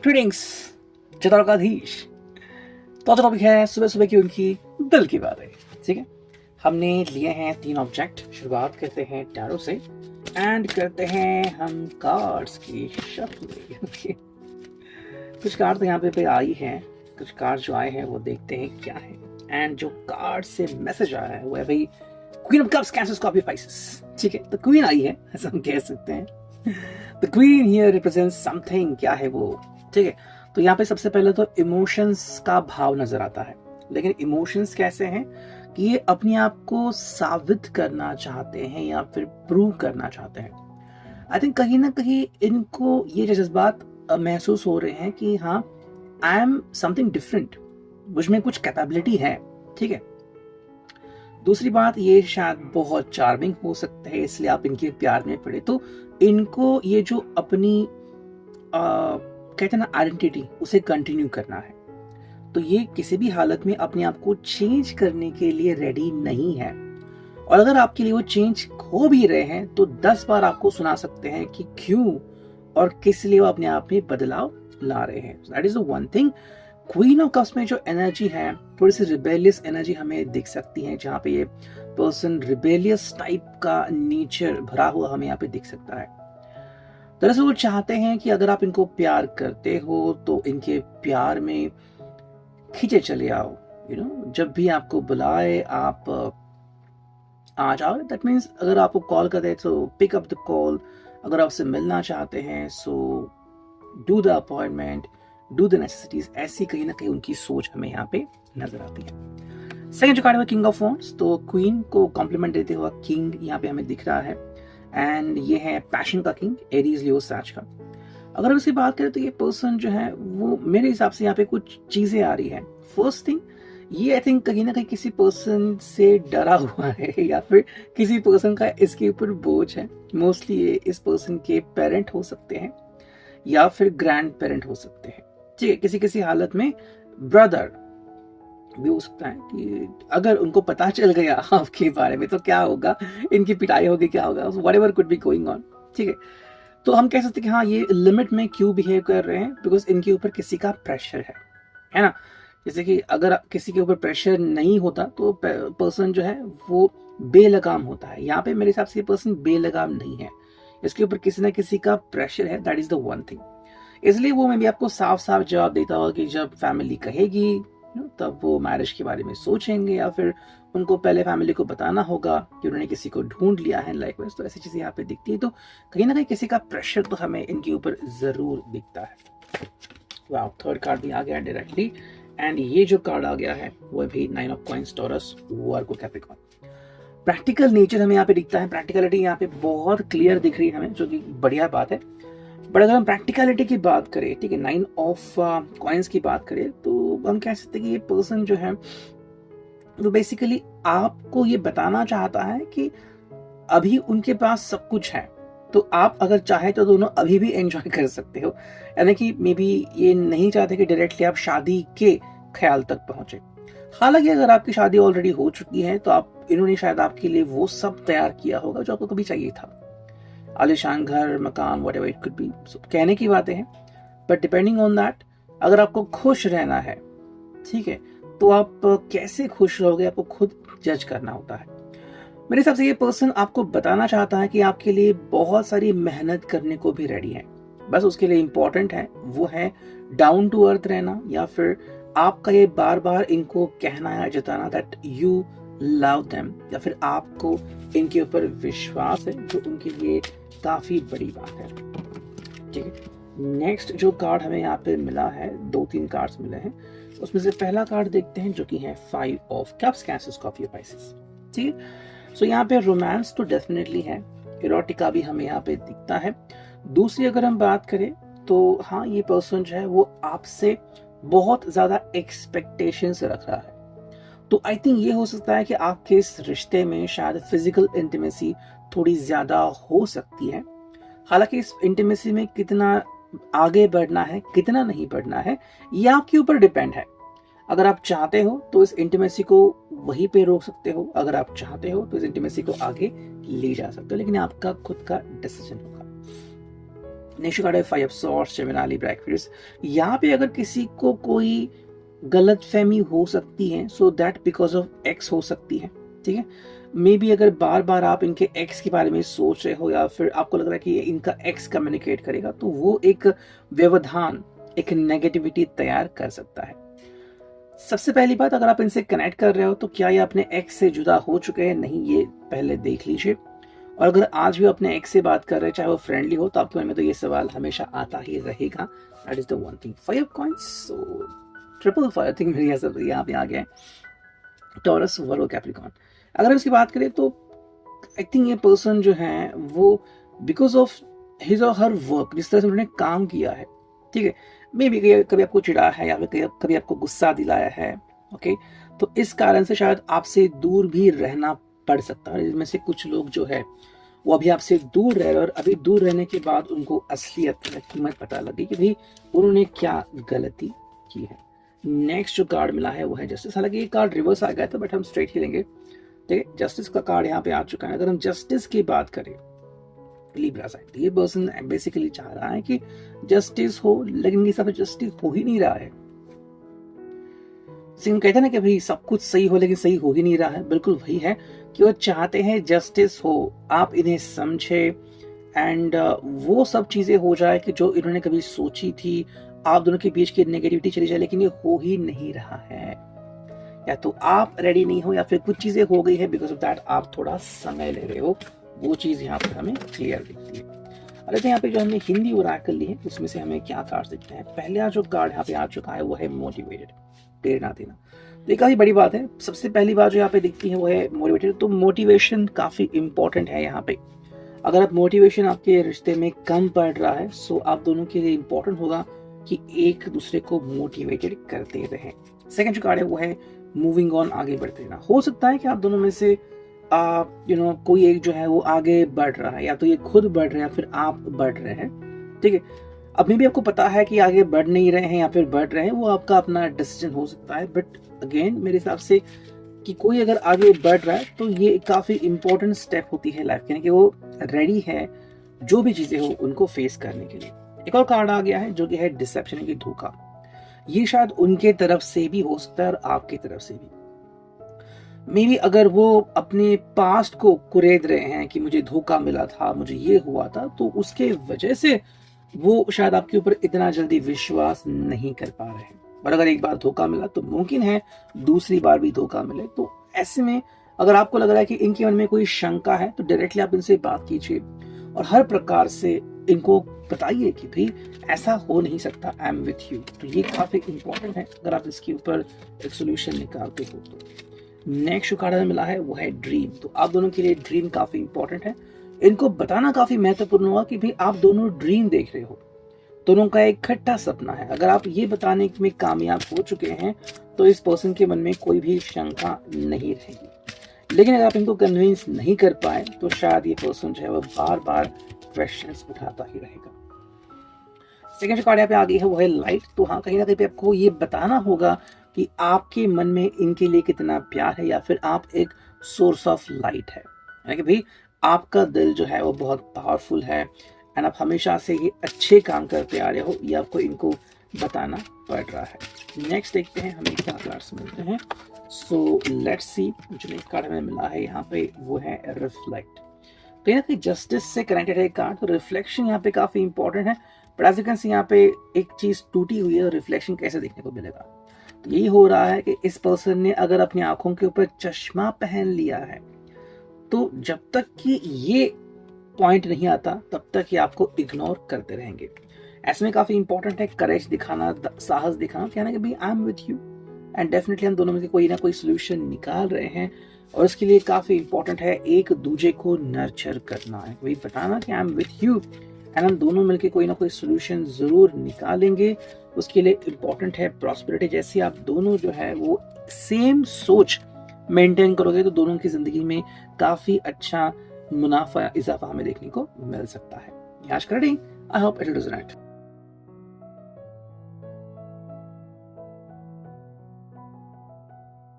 Greetings चित्रकाधीश। तो आज topic है सुबह सुबह की उनकी दिल की बातें। ठीक है, हमने लिए हैं 3 ऑब्जेक्ट। शुरुआत करते हैं टैरो से एंड करते हैं हम कार्ड्स की शफलिंग। कुछ कार्ड तो यहाँ पे आई हैं, कुछ कार्ड जो आए हैं वो देखते हैं क्या है। एंड जो कार्ड से मैसेज आया है वो है भाई queen of cups, cancer, Scorpio, Pisces. ठीक है, तो क्वीन आई है, ऐसा हम कह सकते हैं। The queen here represents something. क्या है वो? ठीक है, तो यहाँ पे सबसे पहले तो इमोशंस का भाव नजर आता है। लेकिन इमोशंस कैसे हैं कि ये अपने आप को साबित करना चाहते हैं या फिर प्रूव करना चाहते हैं। आई थिंक कहीं ना कहीं इनको ये जज्बात महसूस हो रहे हैं कि हाँ, आई एम समथिंग डिफरेंट, मुझ में कुछ कैपेबिलिटी है। ठीक है, दूसरी बात, ये शायद बहुत चार्मिंग हो सकते हैं, इसलिए आप इनके प्यार में पड़े। तो इनको ये जो अपनी कहते हैं ना आइडेंटिटी, उसे कंटिन्यू करना है। तो ये किसी भी हालत में अपने आप को चेंज करने के लिए रेडी नहीं है। और अगर आपके लिए वो चेंज हो भी रहे हैं तो 10 बार आपको सुना सकते हैं कि क्यों और किस लिए वो अपने आप में बदलाव ला रहे हैं। That is the one thing. Queen of cups में जो एनर्जी है, थोड़ी सी रिबेलियस एनर्जी हमें दिख सकती है, जहाँ पे ये पर्सन रिबेलियस टाइप का नेचर भरा हुआ हमें यहाँ पे दिख सकता है। दरअसल वो चाहते हैं कि अगर आप इनको प्यार करते हो तो इनके प्यार में खींचे चले आओ। जब भी आपको बुलाए आप आ जाओ। दैट मीन्स अगर आपको कॉल करे तो पिक अप द कॉल। अगर आपसे मिलना चाहते हैं so do the appointment, do the necessities. ऐसी कहीं ना कहीं उनकी सोच हमें यहाँ पे नजर आती है। सेकंड जो कार्ड है किंग ऑफ वॉन्ड्स। तो क्वीन को कॉम्प्लीमेंट देते हुआ किंग यहाँ पे हमें दिख रहा है। एंड ये है पैशन का किंग, एरीज लियो सैज का। अगर हम इसकी बात करें तो ये पर्सन जो है वो मेरे हिसाब से यहाँ पे कुछ चीजें आ रही है। फर्स्ट थिंग, ये आई थिंक कहीं ना कहीं किसी पर्सन से डरा हुआ है या फिर किसी पर्सन का इसके ऊपर बोझ है। मोस्टली ये इस पर्सन के पेरेंट हो सकते हैं या फिर ग्रैंड पेरेंट हो सकते हैं। ठीक है, किसी किसी हालत में ब्रदर भी हो सकता है कि अगर उनको पता चल गया आपके बारे में तो क्या होगा, इनकी पिटाई होगी, क्या होगा, whatever could be going on. ठीक है, तो हम कह सकते हैं कि हाँ, ये लिमिट में क्यों बिहेव कर रहे हैं, बिकॉज इनके ऊपर किसी का प्रेशर है ना। जैसे कि अगर किसी के ऊपर प्रेशर नहीं होता तो पर्सन जो है वो बेलगाम होता है। यहाँ पे मेरे हिसाब से ये पर्सन बेलगाम नहीं है, इसके ऊपर किसी ना किसी का प्रेशर है। That is the one thing. इसलिए वो मैं भी आपको साफ साफ जवाब देता हूँ कि जब फैमिली कहेगी तब वो मैरिज के बारे में सोचेंगे, या फिर उनको पहले फैमिली को बताना होगा कि उन्होंने किसी को ढूंढ लिया है लाइक वाइज। तो ऐसी चीजें यहाँ पे दिखती है। तो कहीं ना कहीं किसी का प्रेशर तो हमें इनके ऊपर जरूर दिखता है। वाह, थर्ड कार्ड भी आ गया डायरेक्टली। एंड ये जो कार्ड आ गया है वो भी 9 of coins, taurus, Virgo, Capricorn. Practical nature हमें यहाँ पे दिखता है। प्रैक्टिकलिटी यहाँ पे बहुत क्लियर दिख रही है हमें, जो कि बढ़िया बात है। बट अगर हम प्रैक्टिकलिटी की बात करें, ठीक है, 9 ऑफ कॉइंस की बात करें, तो हम कह सकते हैं कि ये पर्सन जो है वो बेसिकली आपको ये बताना चाहता है कि अभी उनके पास सब कुछ है, तो आप अगर चाहे तो दोनों अभी भी एंजॉय कर सकते हो। यानी कि मे बी ये नहीं चाहते कि डायरेक्टली आप शादी के ख्याल तक पहुंचे। हालांकि अगर आपकी शादी ऑलरेडी हो चुकी है तो इन्होंने शायद आपके लिए वो सब तैयार किया होगा जो आपको कभी चाहिए था, आलिशान घर, मकान, व्हाटएवर इट कुड बी। कहने की बातें हैं, बट डिपेंडिंग ऑन दैट, अगर आपको खुश रहना है, ठीक है, तो आप कैसे खुश रहोगे आपको खुद जज करना होता है। मेरे हिसाब से ये पर्सन आपको बताना चाहता है कि आपके लिए बहुत सारी मेहनत करने को भी रेडी है। बस उसके लिए इम्पोर्टेंट है वो है डाउन टू अर्थ रहना, या फिर आपका ये बार बार इनको कहना या जताना दैट यू लव देम, या फिर आपको इनके ऊपर विश्वास है, जो उनके लिए काफी बड़ी बात है। ठीक है, नेक्स्ट जो कार्ड हमें यहाँ पे मिला है, 2-3 कार्ड्स मिले हैं, उसमें से पहला कार्ड देखते हैं जो कि है 5 of cups, cancer, Scorpio, Pisces. ठीक है, सो यहाँ पे रोमांस तो डेफिनेटली है, इरोटिका भी हमें यहाँ पे दिखता है। दूसरी अगर हम बात करें तो हाँ, ये पर्सन जो है वो आपसे बहुत ज्यादा एक्सपेक्टेशंस रख रहा है। तो आई थिंक ये हो सकता है कि आपके इस रिश्ते में शायद फिजिकल इंटीमेसी थोड़ी ज्यादा हो सकती है। हालांकि इस इंटीमेसी में कितना आगे बढ़ना है, कितना नहीं बढ़ना है, ये आपके ऊपर डिपेंड है। अगर आप चाहते हो तो इस इंटीमेसी को वहीं पे रोक सकते हो, अगर आप चाहते हो तो इस इंटीमेसी को आगे ले जा सकते हो, लेकिन आपका खुद का डिसीजन होगा। नेक्स्ट कार्ड है 5 of swords, Gemini, Libra, Aquarius. यहाँ पे अगर किसी को कोई गलतफहमी हो सकती है, so that because of x हो सकती है, ठीक है। मे बी अगर बार बार आप इनके एक्स के बारे में सोच रहे हो या फिर आपको लग रहा है कि इनका एक्स कम्युनिकेट करेगा, तो वो एक व्यवधान, एक नेगेटिविटी तैयार कर सकता है। सबसे पहली बात, अगर आप इनसे कनेक्ट कर रहे हो तो क्या ये अपने एक्स से जुदा हो चुके हैं, नहीं, ये पहले देख लीजिए। और अगर आज भी अपने एक्स से बात कर रहे हैं, चाहे वो फ्रेंडली हो, तो आपके मन में तो ये सवाल हमेशा आता ही रहेगा। That is the one thing. 5 coins, so triple 5 think मेरी सब यहाँ पे आ गया है। टॉरस, वर्गो, कैप्रिकॉर्न। अगर हम इसकी बात करें तो आई थिंक ये पर्सन जो है वो बिकॉज ऑफ हिज और हर वर्क, जिस तरह से उन्होंने काम किया है, ठीक है, मे बी कभी आपको चिढ़ा है या फिर कभी आपको गुस्सा दिलाया है, ओके, तो इस कारण से शायद आपसे दूर भी रहना पड़ सकता है। इनमें से कुछ लोग जो है वो अभी आपसे दूर रह रहे हैं और अभी दूर रहने के बाद उनको असलियत, कीमत पता लगी कि भाई उन्होंने क्या गलती की है। नेक्स्ट जो कार्ड मिला है वो है जस्टिस। हालांकि ये कार्ड रिवर्स आ गया था, बट हम स्ट्रेट ही लेंगे, ठीक है। जस्टिस का कार्ड यहाँ पे आ चुका है। अगर हम जस्टिस की बात करें, लिब्रा साइड, ये पर्सन बेसिकली चाह रहा है कि जस्टिस हो, लेकिन इस जस्टिस हो ही नहीं रहा है। सिंह कहते हैं ना कि भाई सब कुछ सही हो लेकिन सही हो ही नहीं रहा है, बिल्कुल वही है कि वो चाहते हैं जस्टिस हो, आप इन्हें समझे एंड वो सब चीजें हो जाए कि जो इन्होंने कभी सोची थी, आप दोनों के बीच की नेगेटिविटी चली जाए, लेकिन ये हो ही नहीं रहा है। या तो आप रेडी नहीं हो या फिर कुछ चीजें हो गई है, बिकॉज ऑफ दैट आप थोड़ा समय ले रहे हो। वो चीज यहाँ पर हमें क्लियर दिखती है। अरे तो यहाँ पे जो हमने हिंदी ओरेकल ली है उसमें से हमें क्या कार्ड दिखते हैं। पहला जो कार्ड यहाँ पे आ चुका है वो है मोटिवेटेड, प्रेरणा देना। तो ये काफी बड़ी बात है। सबसे पहली बात जो यहाँ पे दिखती है वो है मोटिवेटेड। तो मोटिवेशन काफी इंपॉर्टेंट है यहाँ पे। अगर आप मोटिवेशन आपके रिश्ते में कम पड़ रहा है, सो आप दोनों के लिए इंपॉर्टेंट होगा कि एक दूसरे को मोटिवेटेड करते रहें। सेकंड जो कार्ड है वो है मूविंग ऑन, आगे बढ़ते रहना। हो सकता है कि आप दोनों में से कोई एक जो है वो आगे बढ़ रहा है, या तो ये खुद बढ़ रहे हैं या फिर आप बढ़ रहे हैं, ठीक है। अभी भी आपको पता है कि आगे बढ़ नहीं रहे हैं या फिर बढ़ रहे हैं, वो आपका अपना डिसीजन हो सकता है। बट अगेन मेरे हिसाब से कि कोई अगर आगे बढ़ रहा है तो ये काफी इंपॉर्टेंट स्टेप होती है लाइफ के, कि वो रेडी है जो भी चीजें हो उनको फेस करने के लिए। एक और कार्ड आ गया है जो कि है डिसेप्शन, की धोखा। ये शायद उनके तरफ से भी हो सकता है और आपकी तरफ से भी। मे बी अगर वो अपने पास्ट को कुरेद रहे हैं कि मुझे धोखा मिला था, मुझे ये हुआ था, तो उसके वजह से वो शायद आपके ऊपर इतना जल्दी विश्वास नहीं कर पा रहे हैं। और अगर एक बार धोखा मिला तो मुमकिन है दूसरी बार भी धोखा मिले। तो ऐसे में अगर आपको लग रहा है कि इनके मन में कोई शंका है, तो डायरेक्टली आप इनसे बात कीजिए और हर प्रकार से इनको बताइए कि भाई ऐसा हो नहीं सकता, आई एम विथ यू। तो ये काफी इंपॉर्टेंट है अगर आप इसके ऊपर एक सोल्यूशन निकालते हो तो। नेक्स्ट जो कार्ड हमें मिला है वो है ड्रीम। तो आप दोनों के लिए ड्रीम काफी इंपॉर्टेंट है। इनको बताना काफी महत्वपूर्ण होगा कि भाई आप दोनों ड्रीम देख रहे हो, दोनों का एक खट्टा सपना है। अगर आप ये बताने में कामयाब हो चुके हैं तो इस पर्सन के मन में कोई भी शंका नहीं रहेगी। लेकिन अगर आप इनको कन्विंस नहीं कर पाए तो शायद ये पर्सन जो है वो बार बार क्वेश्चंस उठाता ही रहेगा। सेकंड जो कार्ड यहाँ पे आ गई है वो है लाइट। तो हाँ, कहीं ना कहीं पे आपको ये बताना होगा कि आपके मन में इनके लिए कितना प्यार है, या फिर आप एक सोर्स ऑफ लाइट है, यानी कि भाई आपका दिल जो है वो बहुत पावरफुल है एंड आप हमेशा से ये अच्छे काम करते आ रहे हो, ये आपको इनको बताना पड़ रहा है। नेक्स्ट देखते हैं हमें क्या कार्ड्स मिलते हैं। सो लेट्स सी, जो नेक्स्ट कार्ड हमें मिला है यहाँ पे वो है रिफ्लेक्ट। कहीं ना कहीं जस्टिस से कनेक्टेड है कार्ड। तो रिफ्लेक्शन यहाँ पे काफी इंपॉर्टेंट है। But as you can see यहाँ पे एक चीज टूटी हुई है, रिफ्लेक्शन कैसे देखने को मिलेगा। तो यही हो रहा है कि इस पर्सन ने अगर अपनी आंखों के ऊपर चश्मा पहन लिया है, तो जब तक कि ये पॉइंट नहीं आता तब तक ये आपको इग्नोर करते रहेंगे। ऐसे में काफी इंपॉर्टेंट है करेज दिखाना, साहस दिखाना, कहना कि भाई I am with you and definitely हम दोनों में से कोई ना कोई सोल्यूशन निकाल रहे हैं। और इसके लिए काफी इंपॉर्टेंट है एक दूसरे को नर्चर करना है, वही बताना कि I am with you and हम दोनों मिलकर कोई ना कोई सोल्यूशन जरूर निकालेंगे। उसके लिए इंपॉर्टेंट है प्रॉस्पेरिटी। जैसे आप दोनों जो है वो सेम सोच मेंटेन करोगे तो दोनों की जिंदगी में काफी अच्छा मुनाफा इजाफा हमें देखने को मिल सकता है। आज कर रही, I hope it is right.